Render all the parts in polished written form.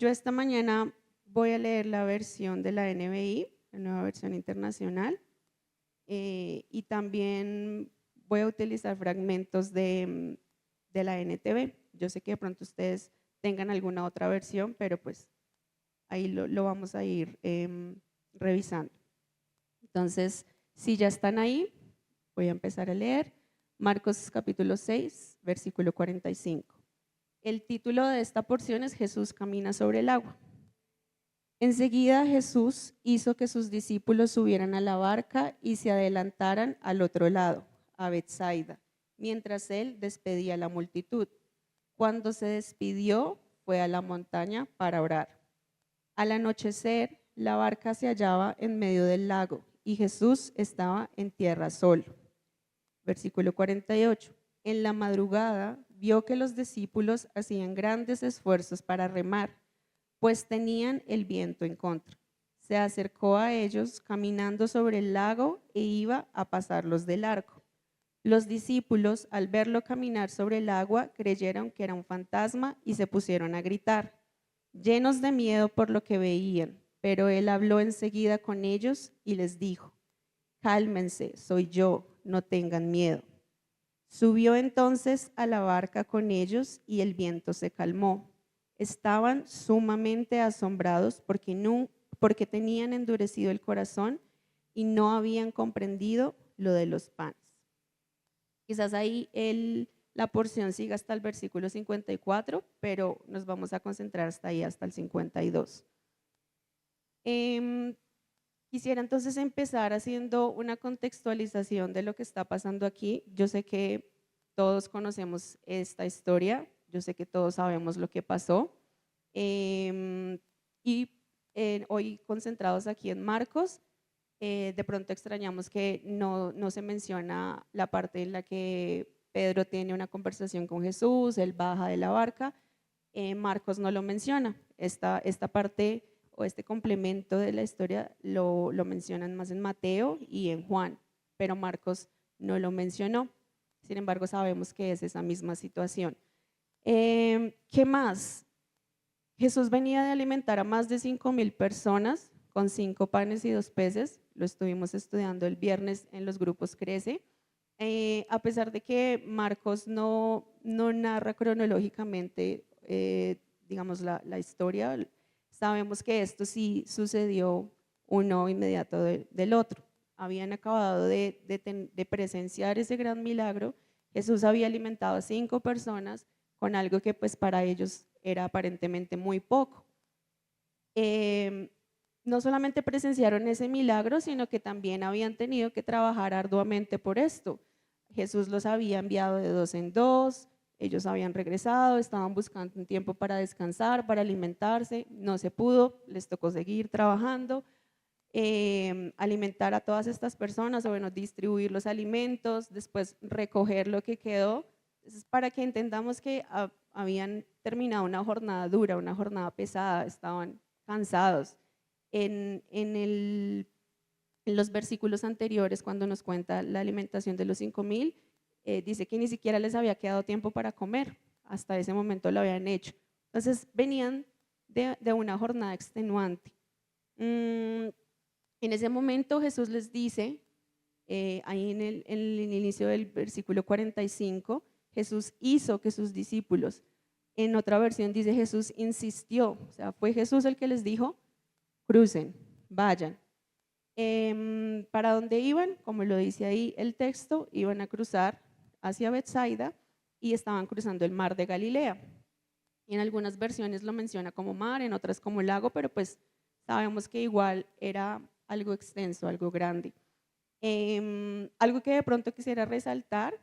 yo esta mañana voy a leer la versión de la NBI, la nueva versión internacional, y también voy a utilizar fragmentos de la NTV. Yo sé que de pronto ustedes tengan alguna otra versión, pero pues ahí lo vamos a ir revisando. Entonces, si ya están ahí, voy a empezar a leer Marcos capítulo 6, versículo 45. El título de esta porción es Jesús camina sobre el agua. Enseguida Jesús hizo que sus discípulos subieran a la barca y se adelantaran al otro lado, a Betsaida, mientras él despedía a la multitud. Cuando se despidió, fue a la montaña para orar. Al anochecer, la barca se hallaba en medio del lago y Jesús estaba en tierra solo. Versículo 48. En la madrugada vio que los discípulos hacían grandes esfuerzos para remar, pues tenían el viento en contra. Se acercó a ellos caminando sobre el lago e iba a pasarlos de largo. Los discípulos, al verlo caminar sobre el agua, creyeron que era un fantasma y se pusieron a gritar, llenos de miedo por lo que veían. Pero él habló enseguida con ellos y les dijo, cálmense, soy yo, no tengan miedo. Subió entonces a la barca con ellos y el viento se calmó. Estaban sumamente asombrados porque tenían endurecido el corazón y no habían comprendido lo de los panes. Quizás ahí la porción siga hasta el versículo 54, pero nos vamos a concentrar hasta ahí, hasta el 52. Quisiera entonces empezar haciendo una contextualización de lo que está pasando aquí. Yo sé que todos conocemos esta historia, yo sé que todos sabemos lo que pasó. Hoy concentrados aquí en Marcos, de pronto extrañamos que no se menciona la parte en la que Pedro tiene una conversación con Jesús, él baja de la barca. Marcos no lo menciona. Esta parte o este complemento de la historia lo mencionan más en Mateo y en Juan, pero Marcos no lo mencionó. Sin embargo, sabemos que es esa misma situación. ¿Qué más? Jesús venía de alimentar a más de 5,000 personas con 5 panes y 2 peces. Lo estuvimos estudiando el viernes en los grupos Crece. A pesar de que Marcos no narra cronológicamente, digamos, la historia, sabemos que esto sí sucedió uno inmediato del otro. Habían acabado de presenciar ese gran milagro. Jesús había alimentado a 5 personas con algo que pues para ellos era aparentemente muy poco. No solamente presenciaron ese milagro, sino que también habían tenido que trabajar arduamente por esto. Jesús los había enviado de 2 en 2, ellos habían regresado, estaban buscando un tiempo para descansar, para alimentarse, no se pudo, les tocó seguir trabajando, alimentar a todas estas personas, o bueno, distribuir los alimentos, después recoger lo que quedó. Entonces, para que entendamos que habían terminado una jornada dura, una jornada pesada, estaban cansados. En los versículos anteriores, cuando nos cuenta la alimentación de los 5,000, dice que ni siquiera les había quedado tiempo para comer, hasta ese momento lo habían hecho. Entonces venían de una jornada extenuante. En ese momento Jesús les dice, ahí en el inicio del versículo 45, Jesús hizo que sus discípulos, en otra versión dice Jesús insistió, o sea, fue Jesús el que les dijo, crucen, vayan. ¿Para dónde iban? Como lo dice ahí el texto, iban a cruzar hacia Betsaida y estaban cruzando el mar de Galilea. Y en algunas versiones lo menciona como mar, en otras como lago, pero pues sabemos que igual era algo extenso, algo grande. Algo que de pronto quisiera resaltar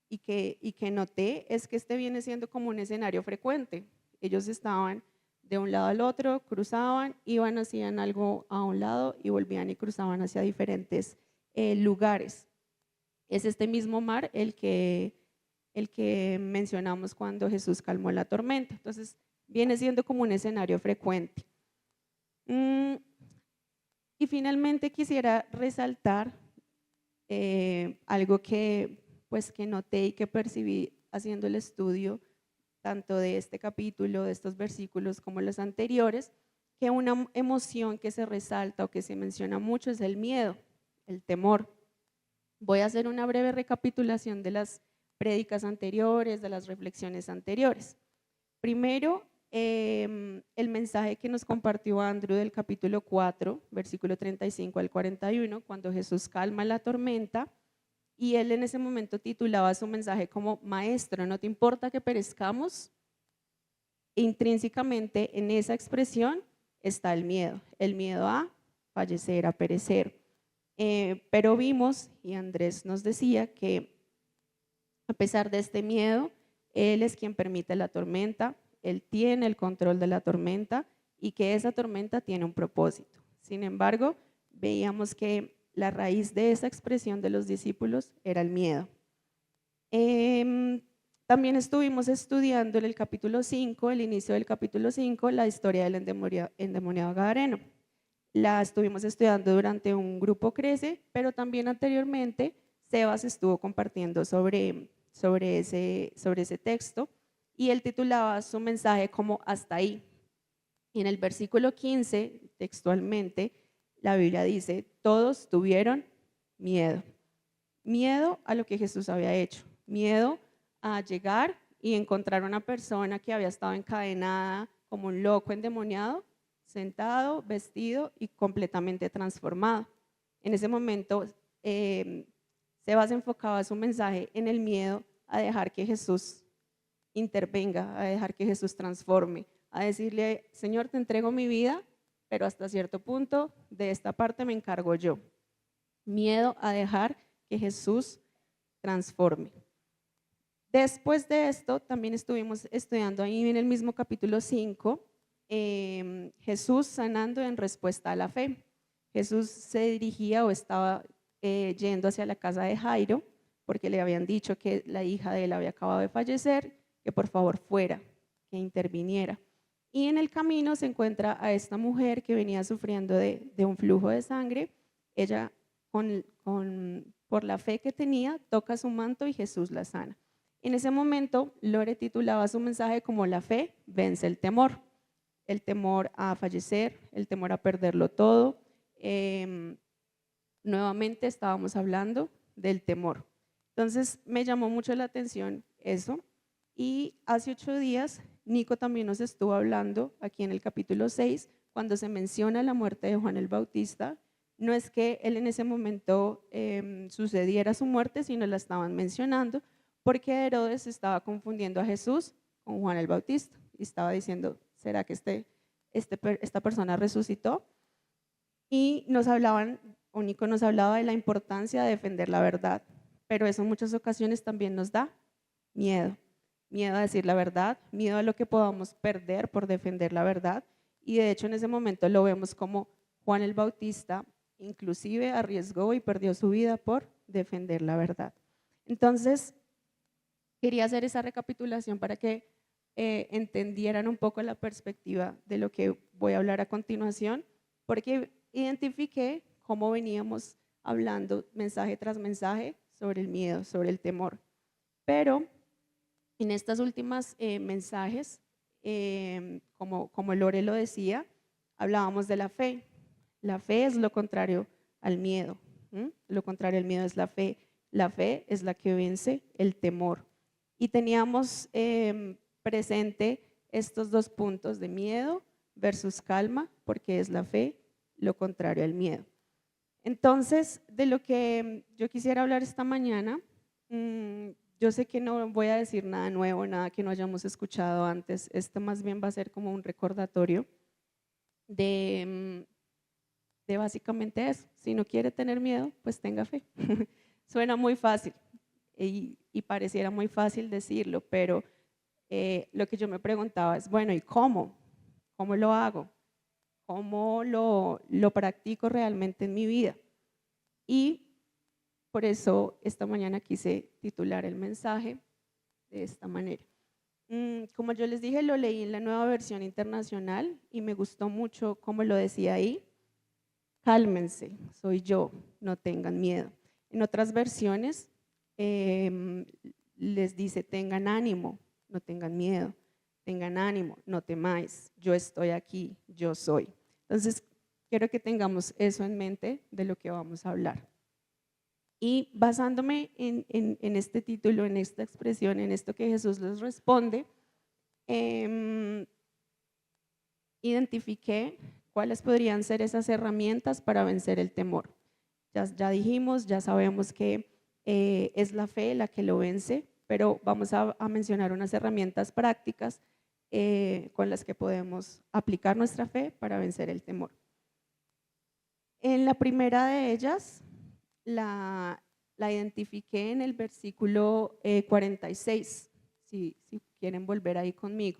y que noté es que este viene siendo como un escenario frecuente. Ellos estaban de un lado al otro, cruzaban, iban, hacían algo a un lado y volvían y cruzaban hacia diferentes lugares. Es este mismo mar el que mencionamos cuando Jesús calmó la tormenta. Entonces, viene siendo como un escenario frecuente. Y finalmente quisiera resaltar algo que noté y que percibí haciendo el estudio tanto de este capítulo, de estos versículos como los anteriores, que una emoción que se resalta o que se menciona mucho es el miedo, el temor. Voy a hacer una breve recapitulación de las prédicas anteriores, de las reflexiones anteriores. Primero, el mensaje que nos compartió Andrew del capítulo 4, versículo 35 al 41, cuando Jesús calma la tormenta, y él en ese momento titulaba su mensaje como: Maestro, ¿no te importa que perezcamos? Intrínsecamente en esa expresión está el miedo a fallecer, a perecer. Pero vimos, y Andrés nos decía, que a pesar de este miedo, Él es quien permite la tormenta, Él tiene el control de la tormenta y que esa tormenta tiene un propósito. Sin embargo, veíamos que la raíz de esa expresión de los discípulos era el miedo. También estuvimos estudiando en el capítulo 5, el inicio del capítulo 5, la historia del endemoniado gadareno. La estuvimos estudiando durante un grupo Crece, pero también anteriormente Sebas estuvo compartiendo sobre ese texto y él titulaba su mensaje como Hasta ahí. Y en el versículo 15, textualmente, la Biblia dice: todos tuvieron miedo. Miedo a lo que Jesús había hecho, miedo a llegar y encontrar una persona que había estado encadenada como un loco endemoniado, sentado, vestido y completamente transformado. En ese momento, Sebas enfocaba su mensaje en el miedo a dejar que Jesús intervenga, a dejar que Jesús transforme, a decirle: Señor, te entrego mi vida, pero hasta cierto punto de esta parte me encargo yo. Miedo a dejar que Jesús transforme. Después de esto, también estuvimos estudiando ahí en el mismo capítulo 5, Jesús sanando en respuesta a la fe. Jesús se dirigía o estaba yendo hacia la casa de Jairo, porque le habían dicho que la hija de él había acabado de fallecer, que por favor fuera, que interviniera. Y en el camino se encuentra a esta mujer que venía sufriendo de un flujo de sangre. Ella, por la fe que tenía, toca su manto y Jesús la sana. En ese momento, Lore titulaba su mensaje como: la fe vence el temor a fallecer, el temor a perderlo todo. Nuevamente estábamos hablando del temor. Entonces me llamó mucho la atención eso, y hace 8 días Nico también nos estuvo hablando aquí en el capítulo 6, cuando se menciona la muerte de Juan el Bautista. No es que él en ese momento sucediera su muerte, sino la estaban mencionando porque Herodes estaba confundiendo a Jesús con Juan el Bautista y estaba diciendo: ¿será que esta persona resucitó? Y nos hablaban, Nico nos hablaba de la importancia de defender la verdad, pero eso en muchas ocasiones también nos da miedo. Miedo a decir la verdad, miedo a lo que podamos perder por defender la verdad. Y de hecho en ese momento lo vemos como Juan el Bautista inclusive arriesgó y perdió su vida por defender la verdad. Entonces, quería hacer esa recapitulación para que entendieran un poco la perspectiva de lo que voy a hablar a continuación, porque identifiqué cómo veníamos hablando mensaje tras mensaje sobre el miedo, sobre el temor. Pero en estas últimas mensajes, como Lore lo decía, hablábamos de la fe. La fe es lo contrario al miedo. Lo contrario al miedo es la fe. La fe es la que vence el temor. Y teníamos presente estos 2 puntos de miedo versus calma, porque es la fe lo contrario al miedo. Entonces, de lo que yo quisiera hablar esta mañana, yo sé que no voy a decir nada nuevo, nada que no hayamos escuchado antes. Esto más bien va a ser como un recordatorio de básicamente eso. Si no quiere tener miedo, pues tenga fe. Suena muy fácil y pareciera muy fácil decirlo, pero lo que yo me preguntaba es: bueno, ¿y cómo? ¿Cómo lo hago? ¿Cómo lo practico realmente en mi vida? Y por eso esta mañana quise titular el mensaje de esta manera. Como yo les dije, lo leí en la Nueva Versión Internacional y me gustó mucho cómo lo decía ahí: cálmense, soy yo, no tengan miedo. En otras versiones les dice: tengan ánimo, no tengan miedo, tengan ánimo, no temáis, yo estoy aquí, yo soy. Entonces, quiero que tengamos eso en mente de lo que vamos a hablar. Y basándome en este título, en esta expresión, en esto que Jesús les responde, identifiqué cuáles podrían ser esas herramientas para vencer el temor. Ya dijimos, ya sabemos que es la fe la que lo vence, pero vamos a mencionar unas herramientas prácticas con las que podemos aplicar nuestra fe para vencer el temor. En la primera de ellas, la identifiqué en el versículo 46, si quieren volver ahí conmigo,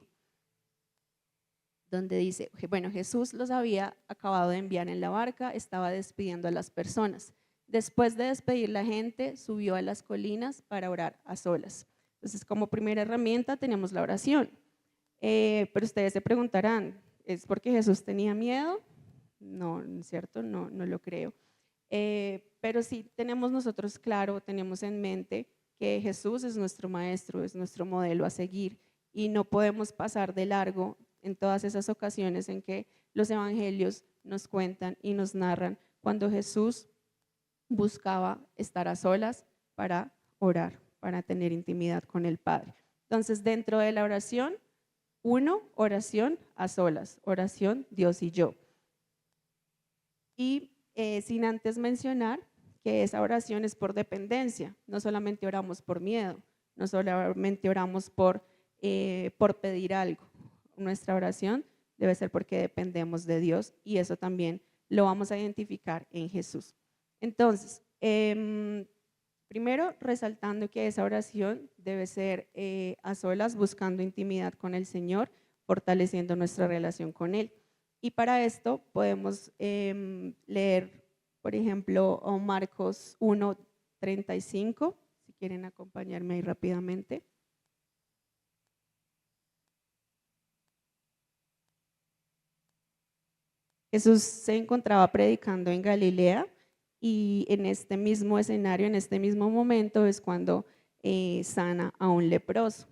donde dice, bueno, Jesús los había acabado de enviar en la barca, estaba despidiendo a las personas. Después de despedir la gente, subió a las colinas para orar a solas. Entonces, como primera herramienta tenemos la oración. Pero ustedes se preguntarán, ¿es porque Jesús tenía miedo? No, ¿cierto? No lo creo. Pero sí tenemos nosotros claro, tenemos en mente que Jesús es nuestro maestro, es nuestro modelo a seguir y no podemos pasar de largo en todas esas ocasiones en que los evangelios nos cuentan y nos narran cuando Jesús buscaba estar a solas para orar, para tener intimidad con el Padre. Entonces, dentro de la oración, oración a solas, oración Dios y yo. Y sin antes mencionar que esa oración es por dependencia, no solamente oramos por miedo, no solamente oramos por pedir algo. Nuestra oración debe ser porque dependemos de Dios y eso también lo vamos a identificar en Jesús. Entonces, primero resaltando que esa oración debe ser a solas, buscando intimidad con el Señor, fortaleciendo nuestra relación con Él. Y para esto podemos leer, por ejemplo, Marcos 1:35, si quieren acompañarme ahí rápidamente. Jesús se encontraba predicando en Galilea y en este mismo escenario, en este mismo momento es cuando sana a un leproso.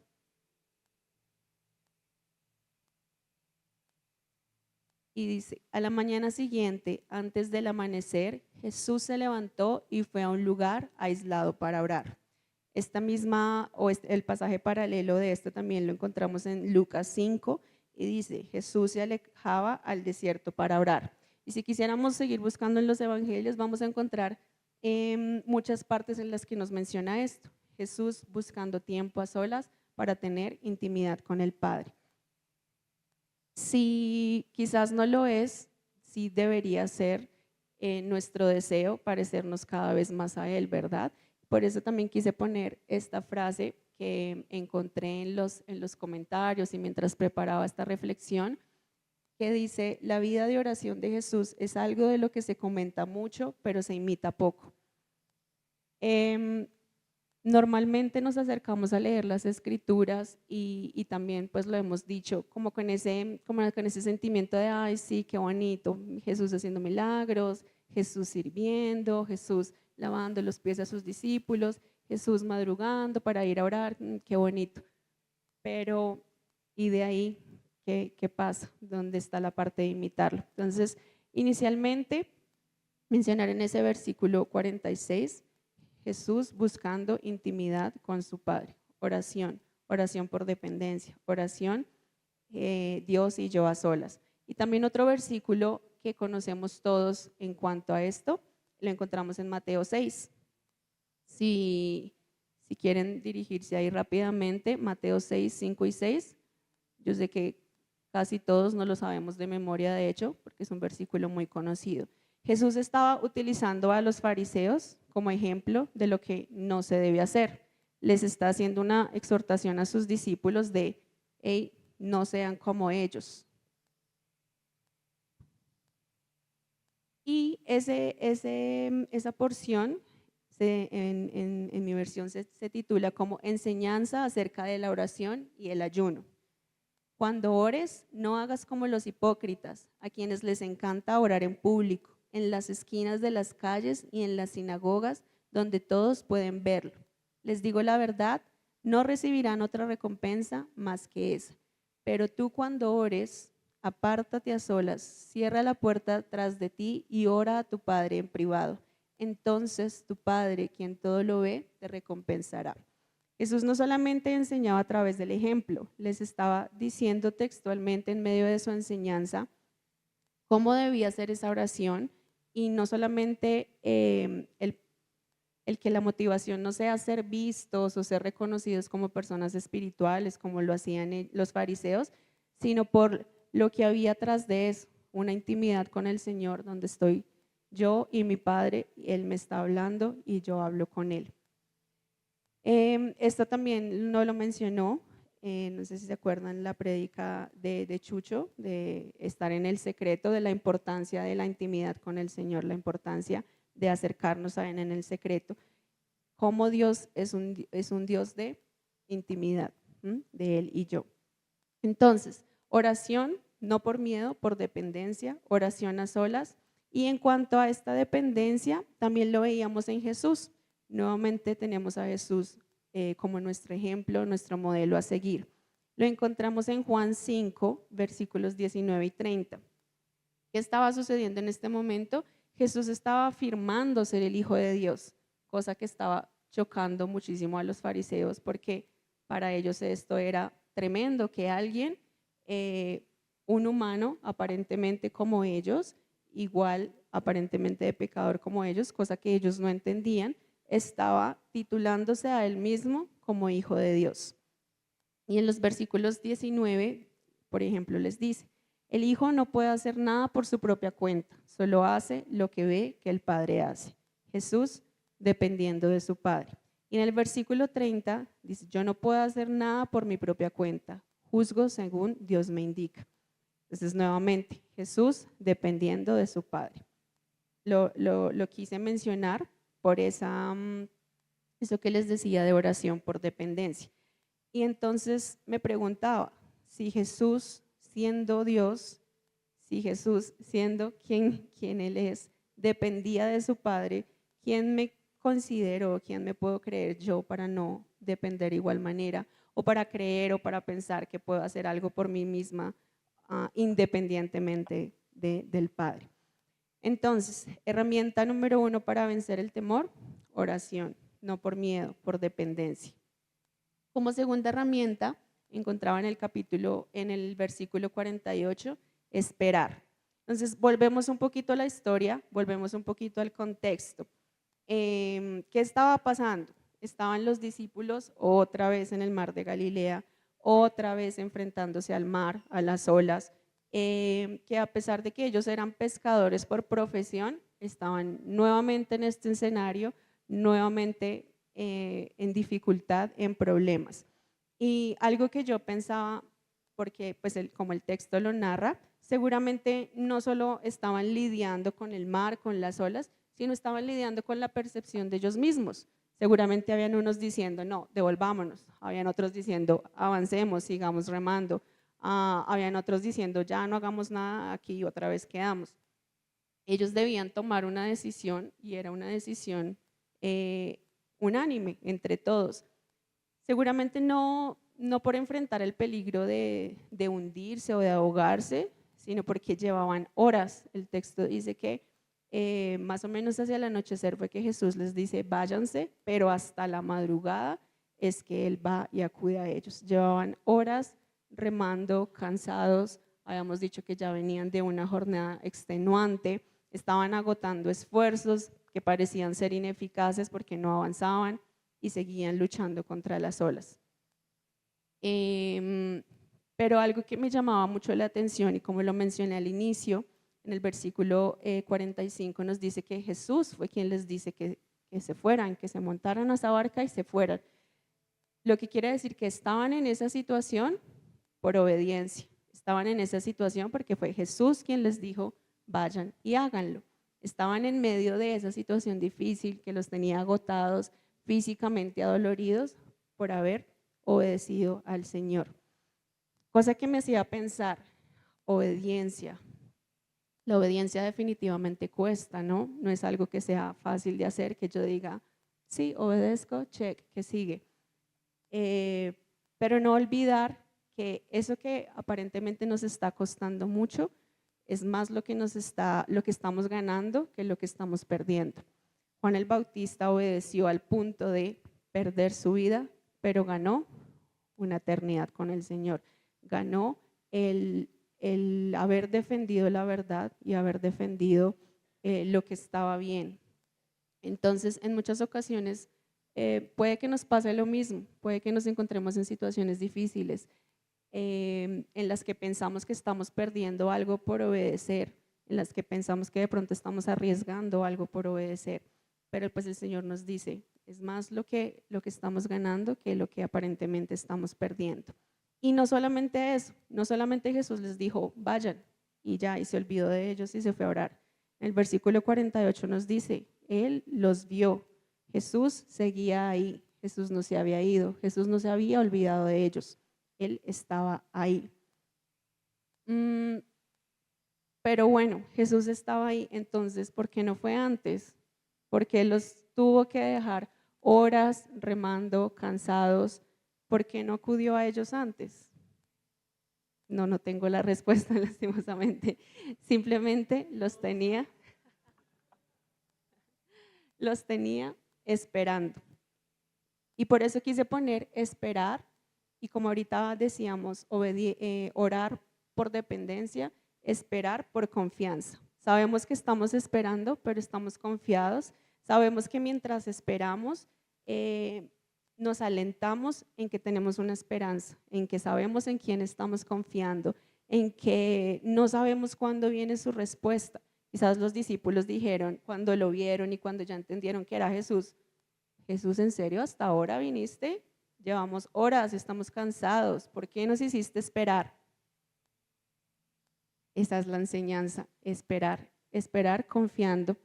Y dice, a la mañana siguiente, antes del amanecer, Jesús se levantó y fue a un lugar aislado para orar. Esta misma, el pasaje paralelo de esto también lo encontramos en Lucas 5 y dice, Jesús se alejaba al desierto para orar. Y si quisiéramos seguir buscando en los evangelios, vamos a encontrar muchas partes en las que nos menciona esto. Jesús buscando tiempo a solas para tener intimidad con el Padre. Si quizás no lo es, sí debería ser nuestro deseo parecernos cada vez más a Él, ¿verdad? Por eso también quise poner esta frase que encontré en los comentarios y mientras preparaba esta reflexión, que dice, la vida de oración de Jesús es algo de lo que se comenta mucho, pero se imita poco. Normalmente nos acercamos a leer las escrituras y también pues lo hemos dicho como con ese sentimiento de ay sí, qué bonito, Jesús haciendo milagros, Jesús sirviendo, Jesús lavando los pies a sus discípulos, Jesús madrugando para ir a orar, qué bonito. Pero ¿y de ahí qué pasa? ¿Dónde está la parte de imitarlo? Entonces, inicialmente mencionar en ese versículo 46 Jesús buscando intimidad con su Padre, oración por dependencia, oración Dios y yo a solas. Y también otro versículo que conocemos todos en cuanto a esto, lo encontramos en Mateo 6. Si quieren dirigirse ahí rápidamente, Mateo 6, 5 y 6, yo sé que casi todos no lo sabemos de memoria de hecho, porque es un versículo muy conocido. Jesús estaba utilizando a los fariseos como ejemplo de lo que no se debe hacer. Les está haciendo una exhortación a sus discípulos de, hey, no sean como ellos. Y esa porción en mi versión se titula como enseñanza acerca de la oración y el ayuno. Cuando ores, no hagas como los hipócritas, a quienes les encanta orar en público, en las esquinas de las calles y en las sinagogas, donde todos pueden verlo. Les digo la verdad, no recibirán otra recompensa más que esa. Pero tú cuando ores, apártate a solas, cierra la puerta tras de ti y ora a tu Padre en privado. Entonces tu Padre, quien todo lo ve, te recompensará. Jesús no solamente enseñaba a través del ejemplo, les estaba diciendo textualmente en medio de su enseñanza cómo debía hacer esa oración, y no solamente el que la motivación no sea ser vistos o ser reconocidos como personas espirituales, como lo hacían los fariseos, sino por lo que había tras de eso, una intimidad con el Señor donde estoy yo y mi Padre, Él me está hablando y yo hablo con Él. Esto también no lo mencionó, no sé si se acuerdan la prédica de Chucho, de estar en el secreto, de la importancia de la intimidad con el Señor, la importancia de acercarnos a Él en el secreto, cómo Dios es un Dios de intimidad, de Él y yo. Entonces, oración no por miedo, por dependencia, oración a solas. Y en cuanto a esta dependencia, también lo veíamos en Jesús. Nuevamente tenemos a Jesús como nuestro ejemplo, nuestro modelo a seguir. Lo encontramos en Juan 5, versículos 19 y 30. ¿Qué estaba sucediendo en este momento? Jesús estaba afirmando ser el Hijo de Dios, cosa que estaba chocando muchísimo a los fariseos, porque para ellos esto era tremendo, que alguien, un humano aparentemente como ellos, igual aparentemente de pecador como ellos, cosa que ellos no entendían, estaba titulándose a él mismo como Hijo de Dios. Y en los versículos 19, por ejemplo, les dice: el Hijo no puede hacer nada por su propia cuenta, solo hace lo que ve que el Padre hace. Jesús dependiendo de su Padre. Y en el versículo 30 dice: yo no puedo hacer nada por mi propia cuenta, juzgo según Dios me indica. Entonces nuevamente, Jesús dependiendo de su Padre. Lo quise mencionar por eso que les decía de oración por dependencia. Y entonces me preguntaba, si Jesús siendo Dios, si Jesús siendo quien Él es, dependía de su Padre, ¿quién me considero, quién me puedo creer yo para no depender igual manera, o para creer o para pensar que puedo hacer algo por mí misma independientemente del Padre? Entonces, herramienta número 1 para vencer el temor: oración, no por miedo, por dependencia. Como segunda herramienta, encontraba en el versículo 48, esperar. Entonces, volvemos un poquito a la historia, volvemos un poquito al contexto. ¿Qué estaba pasando? Estaban los discípulos otra vez en el mar de Galilea, otra vez enfrentándose al mar, a las olas, que a pesar de que ellos eran pescadores por profesión, estaban nuevamente en este escenario, nuevamente en dificultad, en problemas. Y algo que yo pensaba, porque pues como el texto lo narra, seguramente no solo estaban lidiando con el mar, con las olas, sino estaban lidiando con la percepción de ellos mismos. Seguramente habían unos diciendo: no, devolvámonos. Habían otros diciendo: avancemos, sigamos remando. Habían otros diciendo: ya no hagamos nada, aquí otra vez quedamos. Ellos debían tomar una decisión, y era una decisión unánime entre todos. Seguramente no por enfrentar el peligro de hundirse o de ahogarse, sino porque llevaban horas. El texto dice que más o menos hacia el anochecer fue que Jesús les dice: váyanse, pero hasta la madrugada es que Él va y acude a ellos. Llevaban horas remando, cansados, habíamos dicho que ya venían de una jornada extenuante, estaban agotando esfuerzos que parecían ser ineficaces porque no avanzaban y seguían luchando contra las olas. Pero algo que me llamaba mucho la atención, y como lo mencioné al inicio, en el versículo 45 nos dice que Jesús fue quien les dice que se fueran, que se montaran a esa barca y se fueran. Lo que quiere decir que estaban en esa situación por obediencia, estaban en esa situación porque fue Jesús quien les dijo: vayan y háganlo. Estaban en medio de esa situación difícil que los tenía agotados, físicamente adoloridos, por haber obedecido al Señor. Cosa que me hacía pensar: obediencia. La obediencia definitivamente cuesta, ¿no? No es algo que sea fácil de hacer, que yo diga: sí, obedezco, check, que sigue. eh, pero no olvidar que eso que aparentemente nos está costando mucho es más lo que estamos ganando que lo que estamos perdiendo. Juan el Bautista obedeció al punto de perder su vida, pero ganó una eternidad con el Señor. Ganó el haber defendido la verdad y haber defendido lo que estaba bien. Entonces, en muchas ocasiones puede que nos pase lo mismo, puede que nos encontremos en situaciones difíciles en las que pensamos que estamos perdiendo algo por obedecer, en las que pensamos que de pronto estamos arriesgando algo por obedecer, pero pues el Señor nos dice, es más lo que estamos ganando que lo que aparentemente estamos perdiendo. Y no solamente eso, no solamente Jesús les dijo, vayan y ya, y se olvidó de ellos y se fue a orar. En el versículo 48 nos dice, Él los vio, Jesús seguía ahí, Jesús no se había ido, Jesús no se había olvidado de ellos, Él estaba ahí. Pero bueno, Jesús estaba ahí, entonces, ¿por qué no fue antes? ¿Por qué los tuvo que dejar horas remando, cansados? ¿Por qué no acudió a ellos antes? No tengo la respuesta, lastimosamente. Simplemente los tenía esperando. Y por eso quise poner esperar, y como ahorita decíamos, orar por dependencia, esperar por confianza. Sabemos que estamos esperando, pero estamos confiados. Sabemos que mientras esperamos, nos alentamos en que tenemos una esperanza, en que sabemos en quién estamos confiando, en que no sabemos cuándo viene su respuesta. Quizás los discípulos dijeron, cuando lo vieron y cuando ya entendieron que era Jesús, Jesús, ¿en serio hasta ahora viniste? Llevamos horas, estamos cansados, ¿por qué nos hiciste esperar? Esa es la enseñanza, esperar confiando.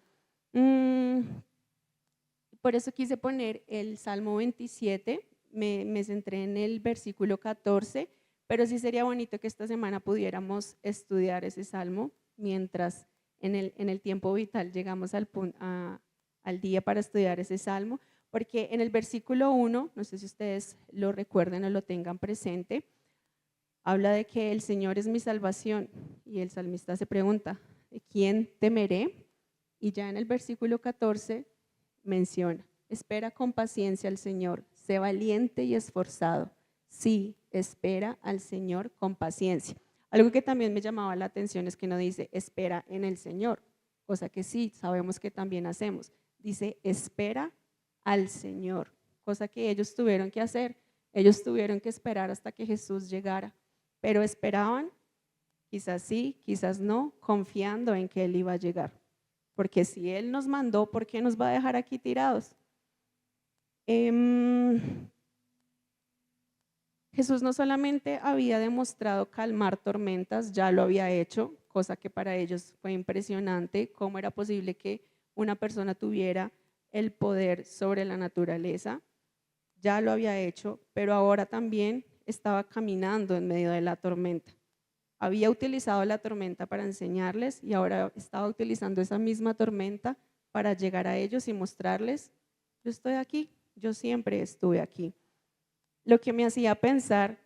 Por eso quise poner el Salmo 27, me centré en el versículo 14, pero sí sería bonito que esta semana pudiéramos estudiar ese Salmo mientras en el tiempo vital llegamos al día para estudiar ese Salmo, porque en el versículo 1, no sé si ustedes lo recuerden o lo tengan presente, habla de que el Señor es mi salvación y el salmista se pregunta, ¿de quién temeré? Y ya en el versículo 14 menciona, espera con paciencia al Señor, sé valiente y esforzado. Sí, espera al Señor con paciencia. Algo que también me llamaba la atención es que no dice espera en el Señor, cosa que sí, sabemos que también hacemos. Dice espera al Señor, cosa que ellos tuvieron que hacer. Ellos tuvieron que esperar hasta que Jesús llegara, pero esperaban, quizás sí, quizás no, confiando en que Él iba a llegar. Porque si Él nos mandó, ¿por qué nos va a dejar aquí tirados? Jesús no solamente había demostrado calmar tormentas, ya lo había hecho, cosa que para ellos fue impresionante, cómo era posible que una persona tuviera el poder sobre la naturaleza, ya lo había hecho, pero ahora también estaba caminando en medio de la tormenta. Había utilizado la tormenta para enseñarles y ahora estaba utilizando esa misma tormenta para llegar a ellos y mostrarles, yo estoy aquí, yo siempre estuve aquí. Lo que me hacía pensar,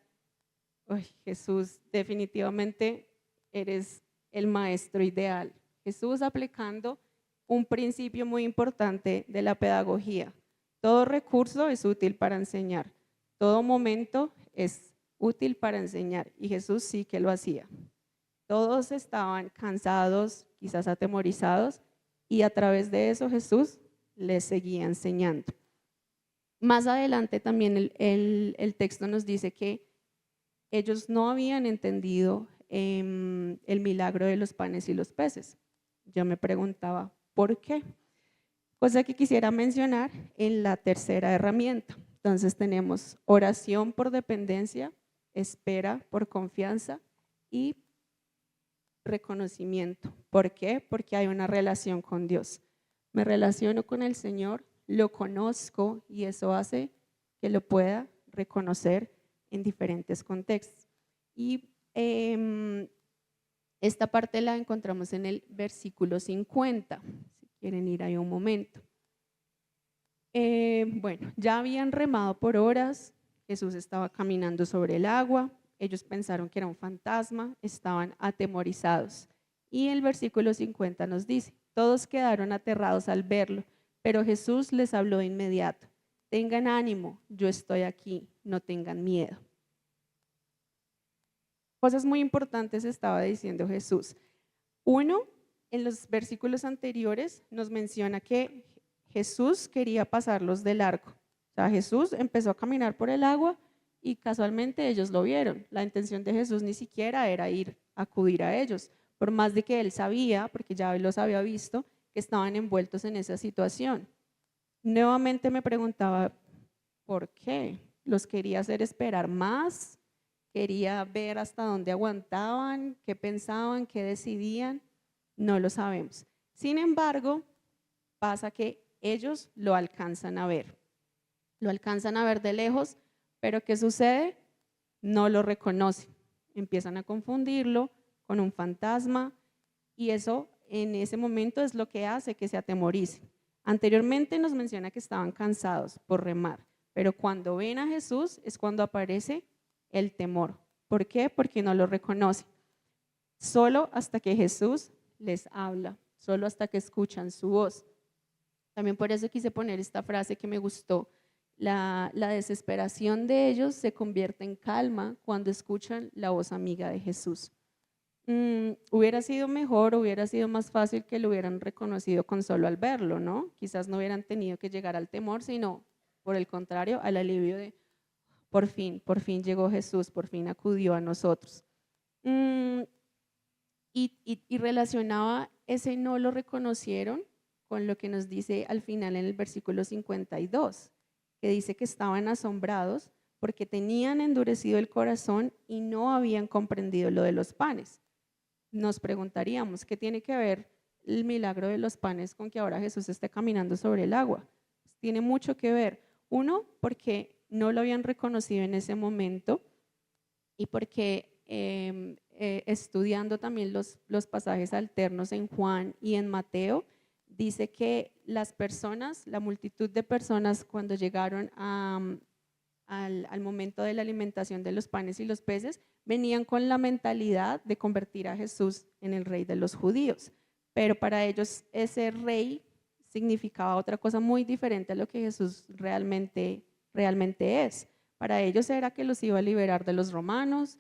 Jesús, definitivamente eres el maestro ideal. Jesús aplicando un principio muy importante de la pedagogía. Todo recurso es útil para enseñar, todo momento es útil para enseñar y Jesús sí que lo hacía. Todos estaban cansados, quizás atemorizados y a través de eso Jesús les seguía enseñando. Más adelante también el texto nos dice que ellos no habían entendido el milagro de los panes y los peces. Yo me preguntaba, ¿por qué? Cosa que quisiera mencionar en la tercera herramienta. Entonces tenemos oración por dependencia, espera por confianza y reconocimiento. ¿Por qué? Porque hay una relación con Dios. Me relaciono con el Señor, lo conozco y eso hace que lo pueda reconocer en diferentes contextos. Y esta parte la encontramos en el versículo 50, si quieren ir ahí un momento. Bueno, ya habían remado por horas, Jesús estaba caminando sobre el agua, ellos pensaron que era un fantasma, estaban atemorizados. Y el versículo 50 nos dice, todos quedaron aterrados al verlo, pero Jesús les habló de inmediato, tengan ánimo, yo estoy aquí, no tengan miedo. Cosas muy importantes estaba diciendo Jesús. Uno, en los versículos anteriores nos menciona que Jesús quería pasarlos de largo. O sea, Jesús empezó a caminar por el agua y casualmente ellos lo vieron. La intención de Jesús ni siquiera era ir a acudir a ellos, por más de que él sabía, porque ya los había visto, que estaban envueltos en esa situación. Nuevamente me preguntaba, ¿por qué? ¿Los quería hacer esperar más? ¿Quería ver hasta dónde aguantaban? ¿Qué pensaban? ¿Qué decidían? No lo sabemos. Sin embargo, pasa que ellos lo alcanzan a ver. Lo alcanzan a ver de lejos, pero ¿qué sucede? No lo reconocen. Empiezan a confundirlo con un fantasma y eso en ese momento es lo que hace que se atemoricen. Anteriormente nos menciona que estaban cansados por remar, pero cuando ven a Jesús es cuando aparece el temor. ¿Por qué? Porque no lo reconocen. Solo hasta que Jesús les habla, solo hasta que escuchan su voz. También por eso quise poner esta frase que me gustó. La desesperación de ellos se convierte en calma cuando escuchan la voz amiga de Jesús. Hubiera sido mejor, hubiera sido más fácil que lo hubieran reconocido con solo al verlo, ¿no? Quizás no hubieran tenido que llegar al temor, sino por el contrario, al alivio de por fin llegó Jesús, por fin acudió a nosotros. Y relacionaba ese no lo reconocieron con lo que nos dice al final en el versículo 52, que dice que estaban asombrados porque tenían endurecido el corazón y no habían comprendido lo de los panes. Nos preguntaríamos, ¿qué tiene que ver el milagro de los panes con que ahora Jesús esté caminando sobre el agua? Pues tiene mucho que ver. Uno, porque no lo habían reconocido en ese momento y porque estudiando también los pasajes alternos en Juan y en Mateo, dice que las personas, la multitud de personas cuando llegaron al momento de la alimentación de los panes y los peces, venían con la mentalidad de convertir a Jesús en el rey de los judíos, pero para ellos ese rey significaba otra cosa muy diferente a lo que Jesús realmente es. Para ellos era que los iba a liberar de los romanos,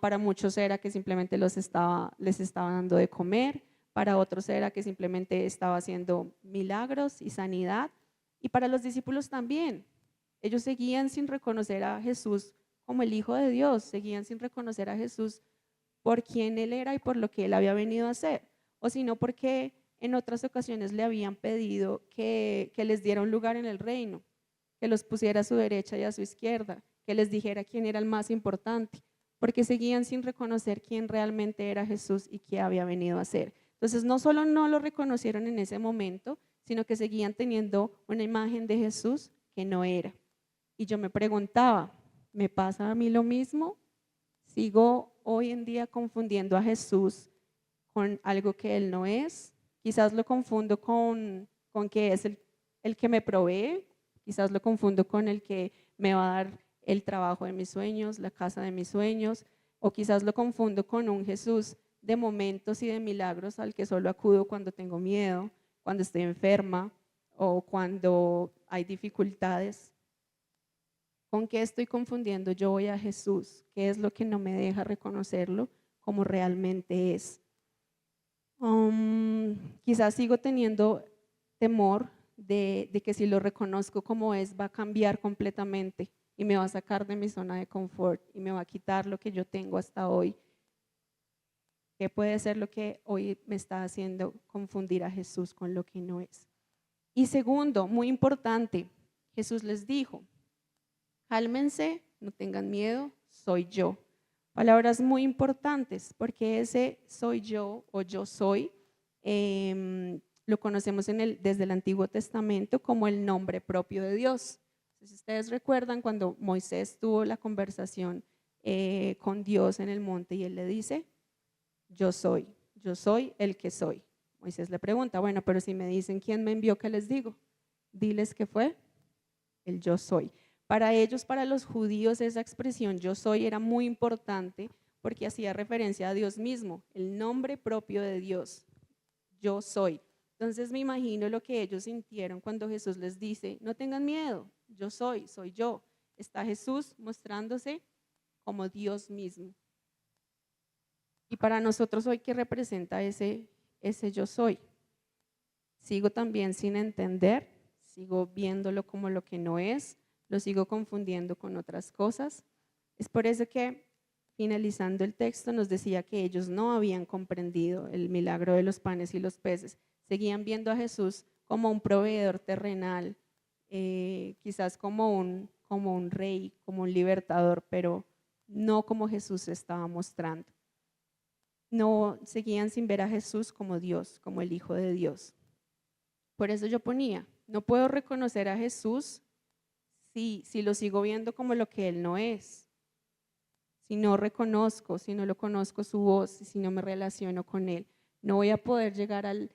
para muchos era que simplemente les estaba dando de comer, para otros era que simplemente estaba haciendo milagros y sanidad, y para los discípulos también. Ellos seguían sin reconocer a Jesús como el Hijo de Dios, seguían sin reconocer a Jesús por quién Él era y por lo que Él había venido a hacer, o sino porque en otras ocasiones le habían pedido que les diera un lugar en el reino, que los pusiera a su derecha y a su izquierda, que les dijera quién era el más importante, porque seguían sin reconocer quién realmente era Jesús y qué había venido a hacer. Entonces no solo no lo reconocieron en ese momento, sino que seguían teniendo una imagen de Jesús que no era. Y yo me preguntaba, ¿me pasa a mí lo mismo? ¿Sigo hoy en día confundiendo a Jesús con algo que Él no es? Quizás lo confundo con que es el que me provee, quizás lo confundo con el que me va a dar el trabajo de mis sueños, la casa de mis sueños, o quizás lo confundo con un Jesús de momentos y de milagros al que solo acudo cuando tengo miedo, cuando estoy enferma o cuando hay dificultades. ¿Con qué estoy confundiendo yo hoy a Jesús? ¿Qué es lo que no me deja reconocerlo como realmente es? Quizás sigo teniendo temor de que si lo reconozco como es, va a cambiar completamente y me va a sacar de mi zona de confort y me va a quitar lo que yo tengo hasta hoy. ¿Qué puede ser lo que hoy me está haciendo confundir a Jesús con lo que no es? Y segundo, muy importante, Jesús les dijo, cálmense, no tengan miedo, soy yo. Palabras muy importantes porque ese soy yo o yo soy lo conocemos desde el Antiguo Testamento como el nombre propio de Dios. Entonces, ustedes recuerdan cuando Moisés tuvo la conversación con Dios en el monte y él le dice, yo soy el que soy. Moisés le pregunta, bueno, pero si me dicen quién me envió, ¿qué les digo? Diles que fue el yo soy. Para ellos, para los judíos, esa expresión yo soy era muy importante porque hacía referencia a Dios mismo, el nombre propio de Dios, yo soy. Entonces me imagino lo que ellos sintieron cuando Jesús les dice, no tengan miedo, yo soy yo. Está Jesús mostrándose como Dios mismo. Y para nosotros hoy, ¿qué representa ese yo soy? Sigo también sin entender, sigo viéndolo como lo que no es, lo sigo confundiendo con otras cosas. Es por eso que finalizando el texto nos decía que ellos no habían comprendido el milagro de los panes y los peces. Seguían viendo a Jesús como un proveedor terrenal, quizás como un rey, como un libertador, pero no como Jesús se estaba mostrando. No seguían sin ver a Jesús como Dios, como el Hijo de Dios. Por eso yo ponía, no puedo reconocer a Jesús si lo sigo viendo como lo que Él no es. Si no reconozco, si no lo conozco su voz, si no me relaciono con Él. No voy a poder llegar al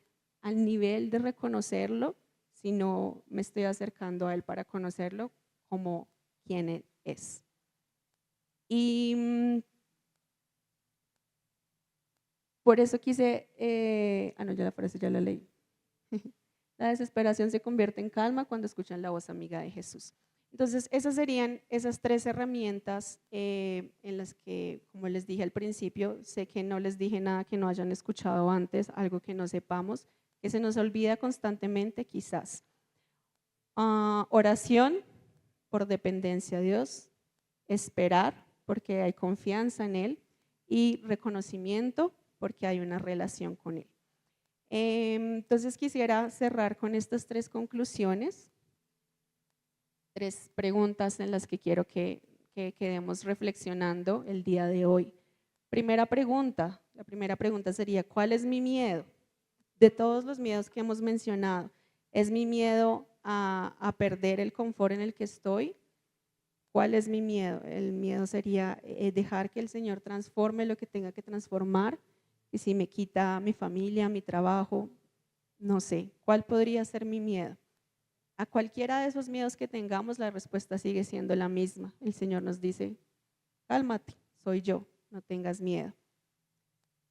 nivel de reconocerlo si no me estoy acercando a Él para conocerlo como quien Él es. Y por eso quise, no, ya la frase ya la leí. La desesperación se convierte en calma cuando escuchan la voz amiga de Jesús. Entonces, esas serían esas 3 herramientas en las que, como les dije al principio, sé que no les dije nada que no hayan escuchado antes, algo que no sepamos, que se nos olvida constantemente quizás. Oración por dependencia a Dios, esperar porque hay confianza en Él y reconocimiento porque hay una relación con Él. Entonces quisiera cerrar con estas 3 conclusiones, 3 preguntas en las que quiero que quedemos reflexionando el día de hoy. La primera pregunta sería, ¿cuál es mi miedo? De todos los miedos que hemos mencionado, ¿es mi miedo a perder el confort en el que estoy? ¿Cuál es mi miedo? El miedo sería dejar que el Señor transforme lo que tenga que transformar. Y si me quita mi familia, mi trabajo, no sé, ¿cuál podría ser mi miedo? A cualquiera de esos miedos que tengamos, la respuesta sigue siendo la misma. El Señor nos dice, cálmate, soy yo, no tengas miedo.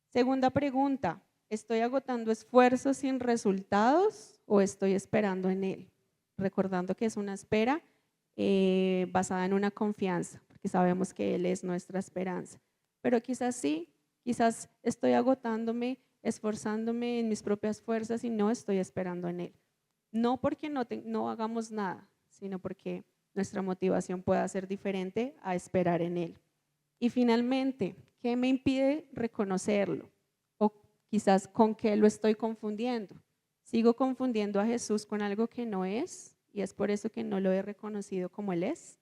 Segunda pregunta, ¿estoy agotando esfuerzos sin resultados o estoy esperando en Él? Recordando que es una espera basada en una confianza, porque sabemos que Él es nuestra esperanza. Pero quizás sí, quizás estoy agotándome, esforzándome en mis propias fuerzas y no estoy esperando en Él. No porque no hagamos nada, sino porque nuestra motivación pueda ser diferente a esperar en Él. Y finalmente, ¿qué me impide reconocerlo? O quizás con qué lo estoy confundiendo. ¿Sigo confundiendo a Jesús con algo que no es? Y es por eso que no lo he reconocido como Él es.